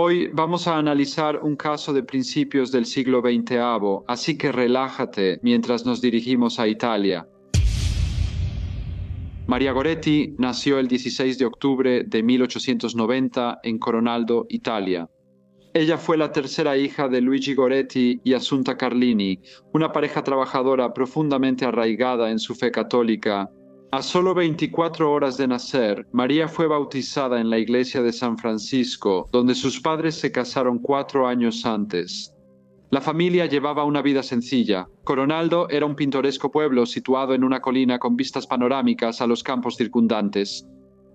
Hoy vamos a analizar un caso de principios del siglo XX, así que relájate mientras nos dirigimos a Italia. Maria Goretti nació el 16 de octubre de 1890 en Coronaldo, Italia. Ella fue la tercera hija de Luigi Goretti y Assunta Carlini, una pareja trabajadora profundamente arraigada en su fe católica. A solo 24 horas de nacer, María fue bautizada en la iglesia de San Francisco, donde sus padres se casaron 4 años antes. La familia llevaba una vida sencilla. Coronaldo era un pintoresco pueblo situado en una colina con vistas panorámicas a los campos circundantes.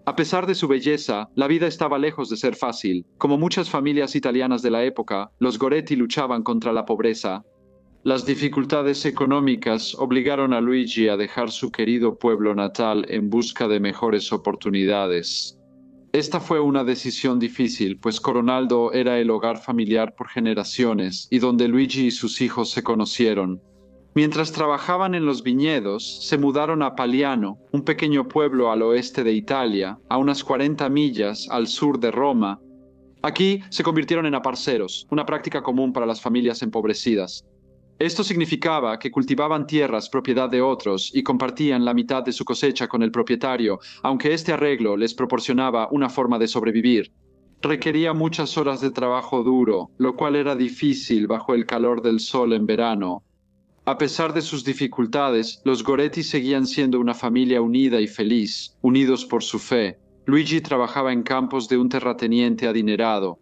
A pesar de su belleza, la vida estaba lejos de ser fácil. Como muchas familias italianas de la época, los Goretti luchaban contra la pobreza. Las dificultades económicas obligaron a Luigi a dejar su querido pueblo natal en busca de mejores oportunidades. Esta fue una decisión difícil, pues Coronaldo era el hogar familiar por generaciones y donde Luigi y sus hijos se conocieron. Mientras trabajaban en los viñedos, se mudaron a Paliano, un pequeño pueblo al oeste de Italia, a unas 40 millas al sur de Roma. Aquí se convirtieron en aparceros, una práctica común para las familias empobrecidas. Esto significaba que cultivaban tierras propiedad de otros y compartían la mitad de su cosecha con el propietario, aunque este arreglo les proporcionaba una forma de sobrevivir. Requería muchas horas de trabajo duro, lo cual era difícil bajo el calor del sol en verano. A pesar de sus dificultades, los Goretti seguían siendo una familia unida y feliz, unidos por su fe. Luigi trabajaba en campos de un terrateniente adinerado.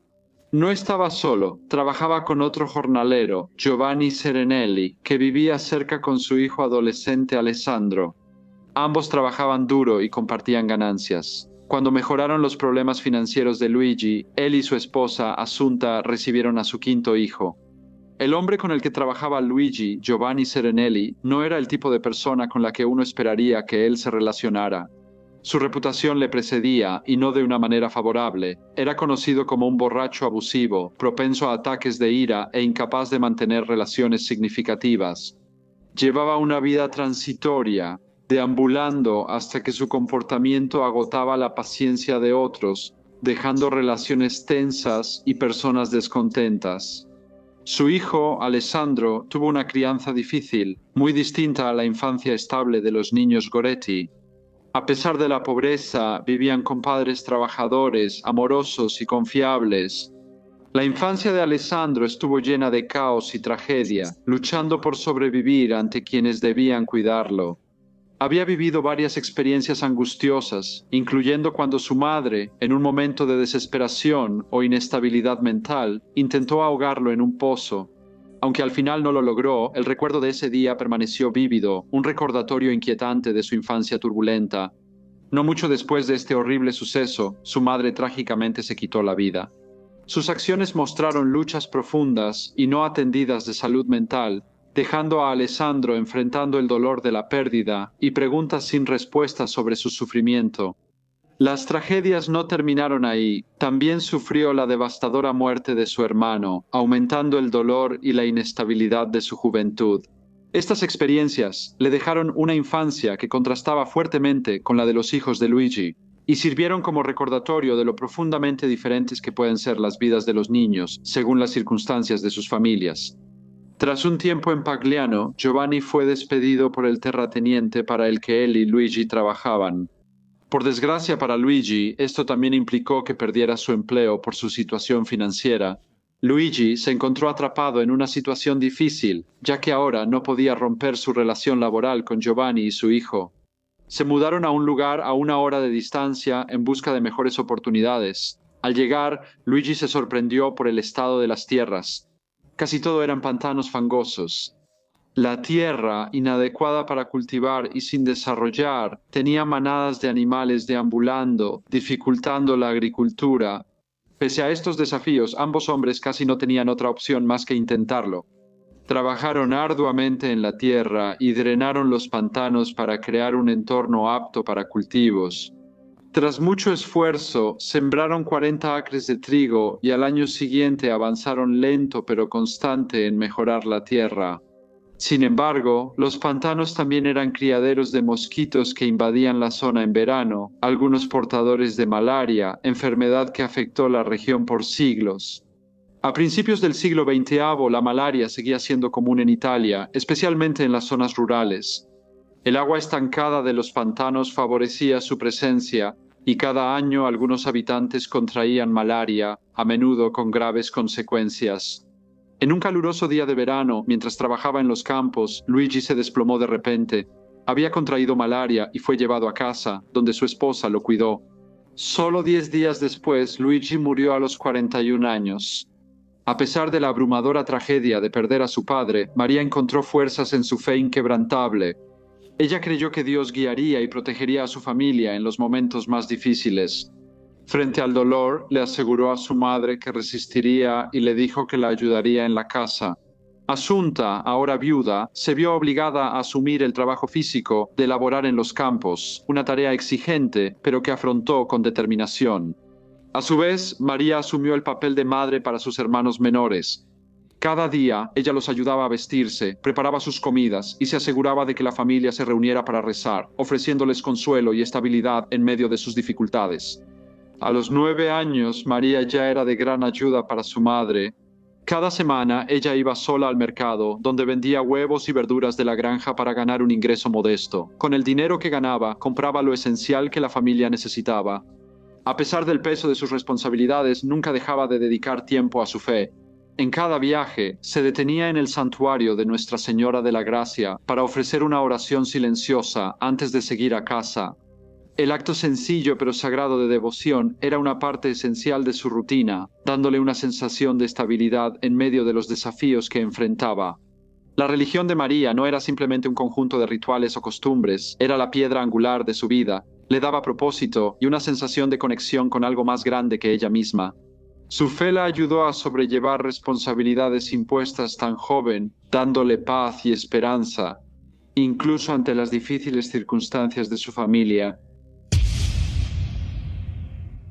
No estaba solo, trabajaba con otro jornalero, Giovanni Serenelli, que vivía cerca con su hijo adolescente Alessandro. Ambos trabajaban duro y compartían ganancias. Cuando mejoraron los problemas financieros de Luigi, él y su esposa, Assunta, recibieron a su quinto hijo. El hombre con el que trabajaba Luigi, Giovanni Serenelli, no era el tipo de persona con la que uno esperaría que él se relacionara. Su reputación le precedía, y no de una manera favorable. Era conocido como un borracho abusivo, propenso a ataques de ira e incapaz de mantener relaciones significativas. Llevaba una vida transitoria, deambulando hasta que su comportamiento agotaba la paciencia de otros, dejando relaciones tensas y personas descontentas. Su hijo, Alessandro, tuvo una crianza difícil, muy distinta a la infancia estable de los niños Goretti. A pesar de la pobreza, vivían con padres trabajadores, amorosos y confiables. La infancia de Alessandro estuvo llena de caos y tragedia, luchando por sobrevivir ante quienes debían cuidarlo. Había vivido varias experiencias angustiosas, incluyendo cuando su madre, en un momento de desesperación o inestabilidad mental, intentó ahogarlo en un pozo. Aunque al final no lo logró, el recuerdo de ese día permaneció vívido, un recordatorio inquietante de su infancia turbulenta. No mucho después de este horrible suceso, su madre trágicamente se quitó la vida. Sus acciones mostraron luchas profundas y no atendidas de salud mental, dejando a Alessandro enfrentando el dolor de la pérdida y preguntas sin respuesta sobre su sufrimiento. Las tragedias no terminaron ahí. También sufrió la devastadora muerte de su hermano, aumentando el dolor y la inestabilidad de su juventud. Estas experiencias le dejaron una infancia que contrastaba fuertemente con la de los hijos de Luigi y sirvieron como recordatorio de lo profundamente diferentes que pueden ser las vidas de los niños según las circunstancias de sus familias. Tras un tiempo en Pagliano, Giovanni fue despedido por el terrateniente para el que él y Luigi trabajaban. Por desgracia para Luigi, esto también implicó que perdiera su empleo por su situación financiera. Luigi se encontró atrapado en una situación difícil, ya que ahora no podía romper su relación laboral con Giovanni y su hijo. Se mudaron a un lugar a 1 hora de distancia en busca de mejores oportunidades. Al llegar, Luigi se sorprendió por el estado de las tierras. Casi todo eran pantanos fangosos. La tierra, inadecuada para cultivar y sin desarrollar, tenía manadas de animales deambulando, dificultando la agricultura. Pese a estos desafíos, ambos hombres casi no tenían otra opción más que intentarlo. Trabajaron arduamente en la tierra y drenaron los pantanos para crear un entorno apto para cultivos. Tras mucho esfuerzo, sembraron 40 acres de trigo y al año siguiente avanzaron lento pero constante en mejorar la tierra. Sin embargo, los pantanos también eran criaderos de mosquitos que invadían la zona en verano, algunos portadores de malaria, enfermedad que afectó la región por siglos. A principios del siglo XX, la malaria seguía siendo común en Italia, especialmente en las zonas rurales. El agua estancada de los pantanos favorecía su presencia y cada año algunos habitantes contraían malaria, a menudo con graves consecuencias. En un caluroso día de verano, mientras trabajaba en los campos, Luigi se desplomó de repente. Había contraído malaria y fue llevado a casa, donde su esposa lo cuidó. Solo 10 días después, Luigi murió a los 41 años. A pesar de la abrumadora tragedia de perder a su padre, María encontró fuerzas en su fe inquebrantable. Ella creyó que Dios guiaría y protegería a su familia en los momentos más difíciles. Frente al dolor, le aseguró a su madre que resistiría y le dijo que la ayudaría en la casa. Asunta, ahora viuda, se vio obligada a asumir el trabajo físico de laborar en los campos, una tarea exigente, pero que afrontó con determinación. A su vez, María asumió el papel de madre para sus hermanos menores. Cada día, ella los ayudaba a vestirse, preparaba sus comidas y se aseguraba de que la familia se reuniera para rezar, ofreciéndoles consuelo y estabilidad en medio de sus dificultades. A los 9 años, María ya era de gran ayuda para su madre. Cada semana ella iba sola al mercado, donde vendía huevos y verduras de la granja para ganar un ingreso modesto. Con el dinero que ganaba, compraba lo esencial que la familia necesitaba. A pesar del peso de sus responsabilidades, nunca dejaba de dedicar tiempo a su fe. En cada viaje, se detenía en el santuario de Nuestra Señora de la Gracia para ofrecer una oración silenciosa antes de seguir a casa. El acto sencillo pero sagrado de devoción era una parte esencial de su rutina, dándole una sensación de estabilidad en medio de los desafíos que enfrentaba. La religión de María no era simplemente un conjunto de rituales o costumbres, era la piedra angular de su vida, le daba propósito y una sensación de conexión con algo más grande que ella misma. Su fe la ayudó a sobrellevar responsabilidades impuestas tan joven, dándole paz y esperanza, incluso ante las difíciles circunstancias de su familia.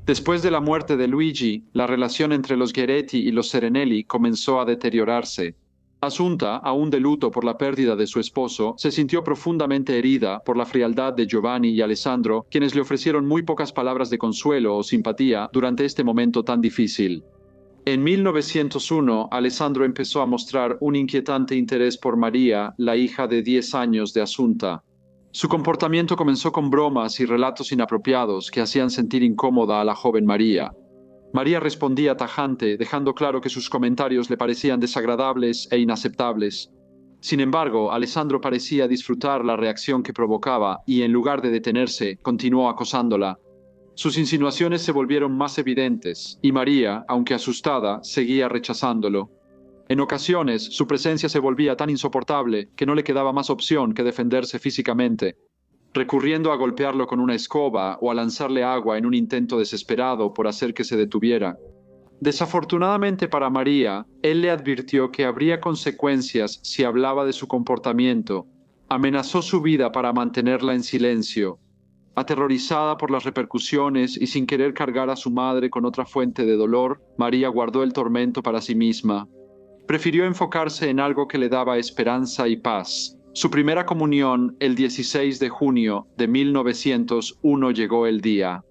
Después de la muerte de Luigi, la relación entre los Gheretti y los Serenelli comenzó a deteriorarse. Asunta, aún de luto por la pérdida de su esposo, se sintió profundamente herida por la frialdad de Giovanni y Alessandro, quienes le ofrecieron muy pocas palabras de consuelo o simpatía durante este momento tan difícil. En 1901, Alessandro empezó a mostrar un inquietante interés por María, la hija de 10 años de Asunta. Su comportamiento comenzó con bromas y relatos inapropiados que hacían sentir incómoda a la joven María. María respondía tajante, dejando claro que sus comentarios le parecían desagradables e inaceptables. Sin embargo, Alessandro parecía disfrutar la reacción que provocaba y, en lugar de detenerse, continuó acosándola. Sus insinuaciones se volvieron más evidentes, y María, aunque asustada, seguía rechazándolo. En ocasiones, su presencia se volvía tan insoportable que no le quedaba más opción que defenderse físicamente, recurriendo a golpearlo con una escoba o a lanzarle agua en un intento desesperado por hacer que se detuviera. Desafortunadamente para María, él le advirtió que habría consecuencias si hablaba de su comportamiento. Amenazó su vida para mantenerla en silencio. Aterrorizada por las repercusiones y sin querer cargar a su madre con otra fuente de dolor, María guardó el tormento para sí misma. Prefirió enfocarse en algo que le daba esperanza y paz. Su primera comunión, el 16 de junio de 1901, llegó el día.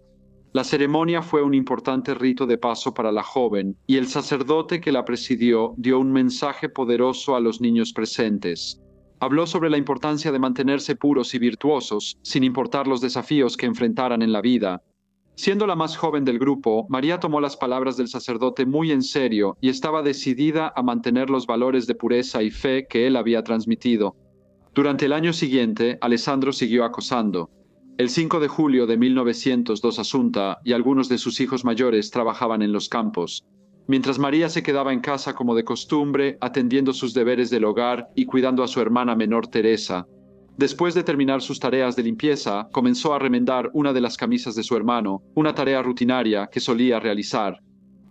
La ceremonia fue un importante rito de paso para la joven, y el sacerdote que la presidió dio un mensaje poderoso a los niños presentes. Habló sobre la importancia de mantenerse puros y virtuosos, sin importar los desafíos que enfrentaran en la vida. Siendo la más joven del grupo, María tomó las palabras del sacerdote muy en serio y estaba decidida a mantener los valores de pureza y fe que él había transmitido. Durante el año siguiente, Alessandro siguió acosando. El 5 de julio de 1902, Asunta y algunos de sus hijos mayores trabajaban en los campos, mientras María se quedaba en casa como de costumbre, atendiendo sus deberes del hogar y cuidando a su hermana menor Teresa. Después de terminar sus tareas de limpieza, comenzó a remendar una de las camisas de su hermano, una tarea rutinaria que solía realizar.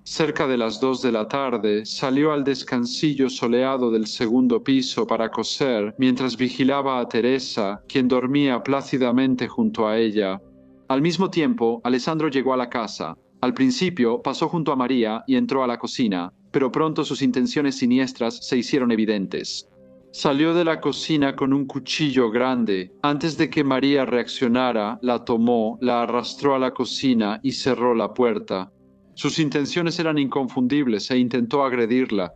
Cerca de las 2 de la tarde, salió al descansillo soleado del segundo piso para coser, mientras vigilaba a Teresa, quien dormía plácidamente junto a ella. Al mismo tiempo, Alessandro llegó a la casa. Al principio, pasó junto a María y entró a la cocina, pero pronto sus intenciones siniestras se hicieron evidentes. Salió de la cocina con un cuchillo grande. Antes de que María reaccionara, la tomó, la arrastró a la cocina y cerró la puerta. Sus intenciones eran inconfundibles e intentó agredirla.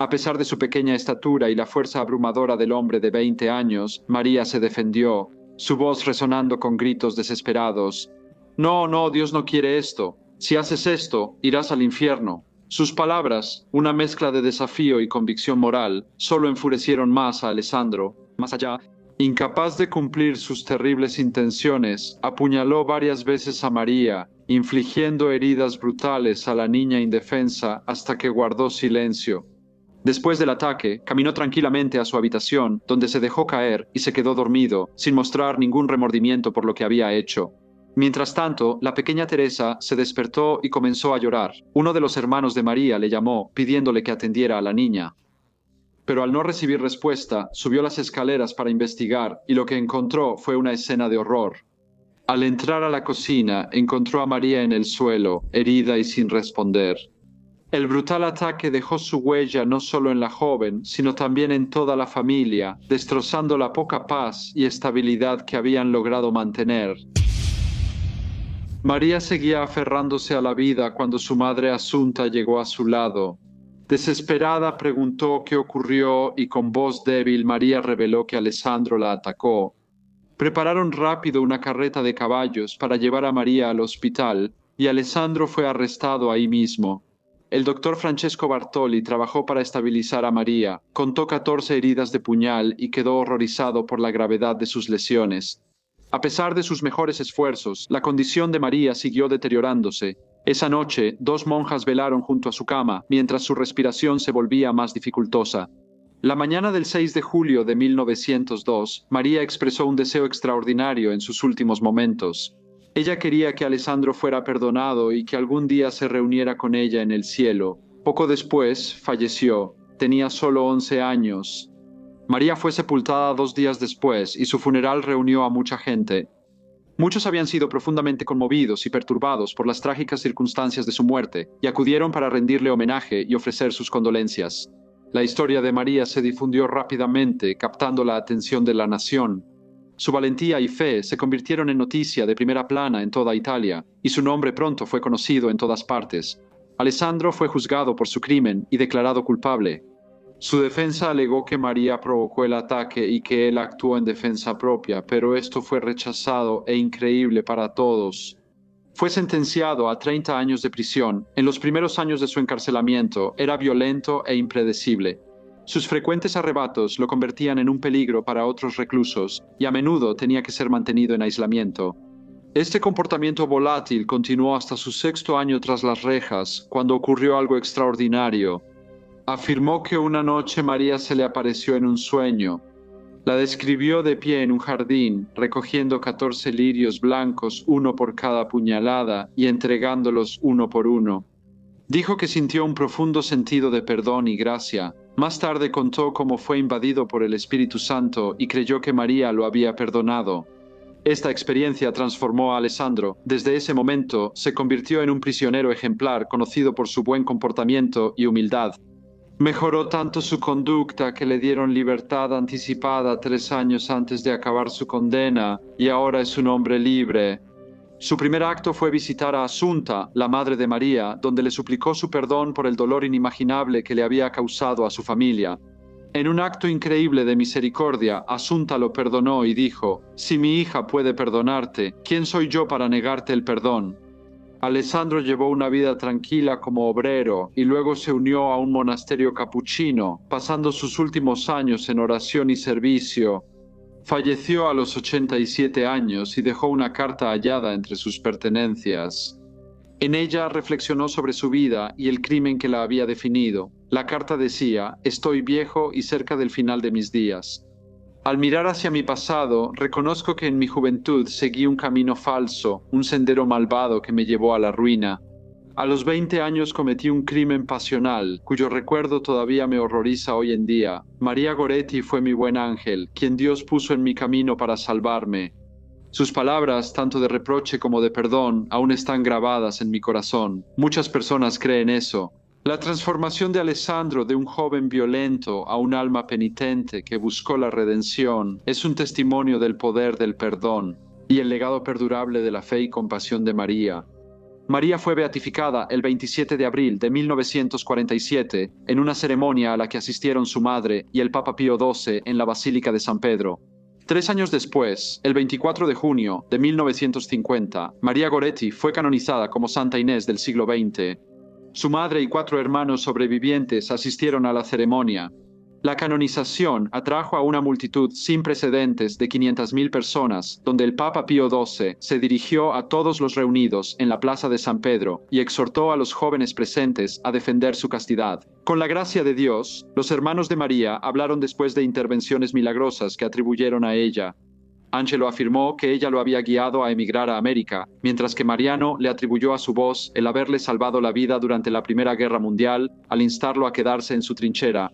A pesar de su pequeña estatura y la fuerza abrumadora del hombre de 20 años, María se defendió, su voz resonando con gritos desesperados. No, no, Dios no quiere esto. Si haces esto, irás al infierno. Sus palabras, una mezcla de desafío y convicción moral, solo enfurecieron más a Alessandro. Más allá, incapaz de cumplir sus terribles intenciones, apuñaló varias veces a María, infligiendo heridas brutales a la niña indefensa hasta que guardó silencio. Después del ataque, caminó tranquilamente a su habitación, donde se dejó caer y se quedó dormido, sin mostrar ningún remordimiento por lo que había hecho. Mientras tanto, la pequeña Teresa se despertó y comenzó a llorar. Uno de los hermanos de María le llamó, pidiéndole que atendiera a la niña. Pero al no recibir respuesta, subió las escaleras para investigar y lo que encontró fue una escena de horror. Al entrar a la cocina, encontró a María en el suelo, herida y sin responder. El brutal ataque dejó su huella no solo en la joven, sino también en toda la familia, destrozando la poca paz y estabilidad que habían logrado mantener. María seguía aferrándose a la vida cuando su madre Asunta llegó a su lado. Desesperada preguntó qué ocurrió y con voz débil María reveló que Alessandro la atacó. Prepararon rápido una carreta de caballos para llevar a María al hospital y Alessandro fue arrestado ahí mismo. El doctor Francesco Bartoli trabajó para estabilizar a María, contó 14 heridas de puñal y quedó horrorizado por la gravedad de sus lesiones. A pesar de sus mejores esfuerzos, la condición de María siguió deteriorándose. Esa noche, 2 monjas velaron junto a su cama, mientras su respiración se volvía más dificultosa. La mañana del 6 de julio de 1902, María expresó un deseo extraordinario en sus últimos momentos. Ella quería que Alessandro fuera perdonado y que algún día se reuniera con ella en el cielo. Poco después, falleció. Tenía solo 11 años. María fue sepultada 2 días después y su funeral reunió a mucha gente. Muchos habían sido profundamente conmovidos y perturbados por las trágicas circunstancias de su muerte y acudieron para rendirle homenaje y ofrecer sus condolencias. La historia de María se difundió rápidamente, captando la atención de la nación. Su valentía y fe se convirtieron en noticia de primera plana en toda Italia, y su nombre pronto fue conocido en todas partes. Alessandro fue juzgado por su crimen y declarado culpable. Su defensa alegó que María provocó el ataque y que él actuó en defensa propia, pero esto fue rechazado e increíble para todos. Fue sentenciado a 30 años de prisión. En los primeros años de su encarcelamiento, era violento e impredecible. Sus frecuentes arrebatos lo convertían en un peligro para otros reclusos y a menudo tenía que ser mantenido en aislamiento. Este comportamiento volátil continuó hasta su 6º año tras las rejas, cuando ocurrió algo extraordinario. Afirmó que una noche María se le apareció en un sueño. La describió de pie en un jardín, recogiendo 14 lirios blancos, uno por cada puñalada, y entregándolos uno por uno. Dijo que sintió un profundo sentido de perdón y gracia. Más tarde contó cómo fue invadido por el Espíritu Santo y creyó que María lo había perdonado. Esta experiencia transformó a Alessandro. Desde ese momento se convirtió en un prisionero ejemplar conocido por su buen comportamiento y humildad. Mejoró tanto su conducta que le dieron libertad anticipada 3 años antes de acabar su condena y ahora es un hombre libre. Su primer acto fue visitar a Asunta, la madre de María, donde le suplicó su perdón por el dolor inimaginable que le había causado a su familia. En un acto increíble de misericordia, Asunta lo perdonó y dijo: «Si mi hija puede perdonarte, ¿quién soy yo para negarte el perdón?». Alessandro llevó una vida tranquila como obrero y luego se unió a un monasterio capuchino, pasando sus últimos años en oración y servicio. Falleció a los 87 años y dejó una carta hallada entre sus pertenencias. En ella reflexionó sobre su vida y el crimen que la había definido. La carta decía: «Estoy viejo y cerca del final de mis días. Al mirar hacia mi pasado, reconozco que en mi juventud seguí un camino falso, un sendero malvado que me llevó a la ruina. A los 20 años cometí un crimen pasional, cuyo recuerdo todavía me horroriza hoy en día. María Goretti fue mi buen ángel, quien Dios puso en mi camino para salvarme». Sus palabras, tanto de reproche como de perdón, aún están grabadas en mi corazón. Muchas personas creen eso. La transformación de Alessandro de un joven violento a un alma penitente que buscó la redención es un testimonio del poder del perdón y el legado perdurable de la fe y compasión de María. María fue beatificada el 27 de abril de 1947 en una ceremonia a la que asistieron su madre y el Papa Pío XII en la Basílica de San Pedro. 3 años después, el 24 de junio de 1950, María Goretti fue canonizada como Santa Inés del siglo XX. Su madre y 4 hermanos sobrevivientes asistieron a la ceremonia. La canonización atrajo a una multitud sin precedentes de 500.000 personas, donde el Papa Pío XII se dirigió a todos los reunidos en la Plaza de San Pedro y exhortó a los jóvenes presentes a defender su castidad. Con la gracia de Dios, los hermanos de María hablaron después de intervenciones milagrosas que atribuyeron a ella. Angelo afirmó que ella lo había guiado a emigrar a América, mientras que Mariano le atribuyó a su voz el haberle salvado la vida durante la Primera Guerra Mundial al instarlo a quedarse en su trinchera.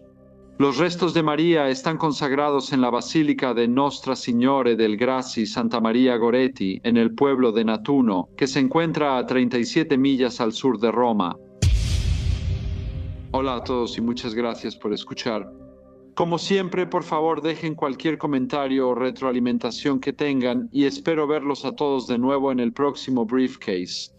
Los restos de María están consagrados en la Basílica de Nostra Signore del Grassi Santa Maria Goretti, en el pueblo de Natuno, que se encuentra a 37 millas al sur de Roma. Hola a todos y muchas gracias por escuchar. Como siempre, por favor, dejen cualquier comentario o retroalimentación que tengan y espero verlos a todos de nuevo en el próximo Briefcase.